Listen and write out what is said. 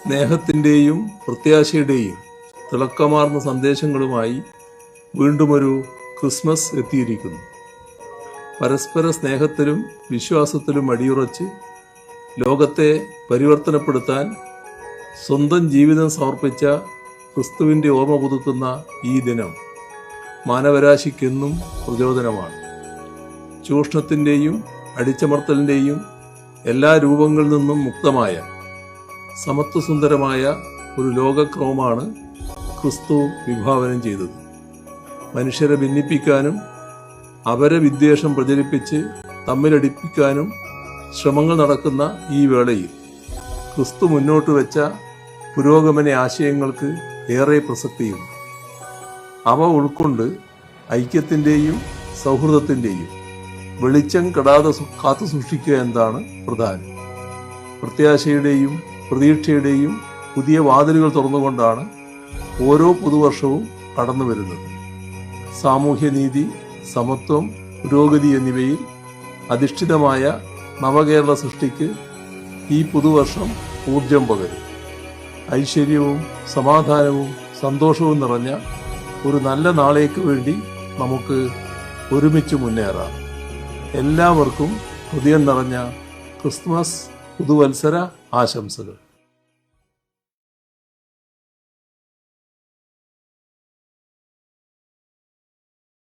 സ്നേഹത്തിൻ്റെയും പ്രത്യാശയുടെയും തിളക്കമാർന്ന സന്ദേശങ്ങളുമായി വീണ്ടുമൊരു ക്രിസ്മസ് എത്തിയിരിക്കുന്നു. പരസ്പര സ്നേഹത്തിലും വിശ്വാസത്തിലും അടിയുറച്ച് ലോകത്തെ പരിവർത്തനപ്പെടുത്താൻ സ്വന്തം ജീവിതം സമർപ്പിച്ച ക്രിസ്തുവിൻ്റെ ഓർമ്മ പുതുക്കുന്ന ഈ ദിനം മാനവരാശിക്കെന്നും പ്രചോദനമാണ്. ചൂഷണത്തിൻ്റെയും അടിച്ചമർത്തലിൻ്റെയും എല്ലാ രൂപങ്ങളിൽ നിന്നും മുക്തമായ സമത്വസുന്ദരമായ ഒരു ലോകക്രമമാണ് ക്രിസ്തു വിഭാവനം ചെയ്തത്. മനുഷ്യരെ ഭിന്നിപ്പിക്കാനും അവരെ വിദ്വേഷം പ്രചരിപ്പിച്ച് തമ്മിലടിപ്പിക്കാനും ശ്രമങ്ങൾ നടക്കുന്ന ഈ വേളയിൽ ക്രിസ്തു മുന്നോട്ട് വെച്ച പുരോഗമന ആശയങ്ങൾക്ക് ഏറെ പ്രസക്തിയുണ്ട്. അവ ഉൾക്കൊണ്ട് ഐക്യത്തിൻ്റെയും സൗഹൃദത്തിൻ്റെയും വെളിച്ചം കെടാതെ കാത്തു സൂക്ഷിക്കുക എന്നതാണ് പ്രധാനം. പ്രത്യാശയുടെയും പ്രതീക്ഷയുടെയും പുതിയ വാതിലുകൾ തുറന്നുകൊണ്ടാണ് ഓരോ പുതുവർഷവും കടന്നു വരുന്നത്. സാമൂഹ്യനീതി, സമത്വം, പുരോഗതി എന്നിവയിൽ അധിഷ്ഠിതമായ നവകേരള സൃഷ്ടിക്ക് ഈ പുതുവർഷം ഊർജം പകരും. ഐശ്വര്യവും സമാധാനവും സന്തോഷവും നിറഞ്ഞ ഒരു നല്ല നാളേക്ക് വേണ്ടി നമുക്ക് ഒരുമിച്ച് മുന്നേറാം. എല്ലാവർക്കും ഹൃദയം നിറഞ്ഞ ക്രിസ്മസ് പുതുവത്സര ആശംസകൾ.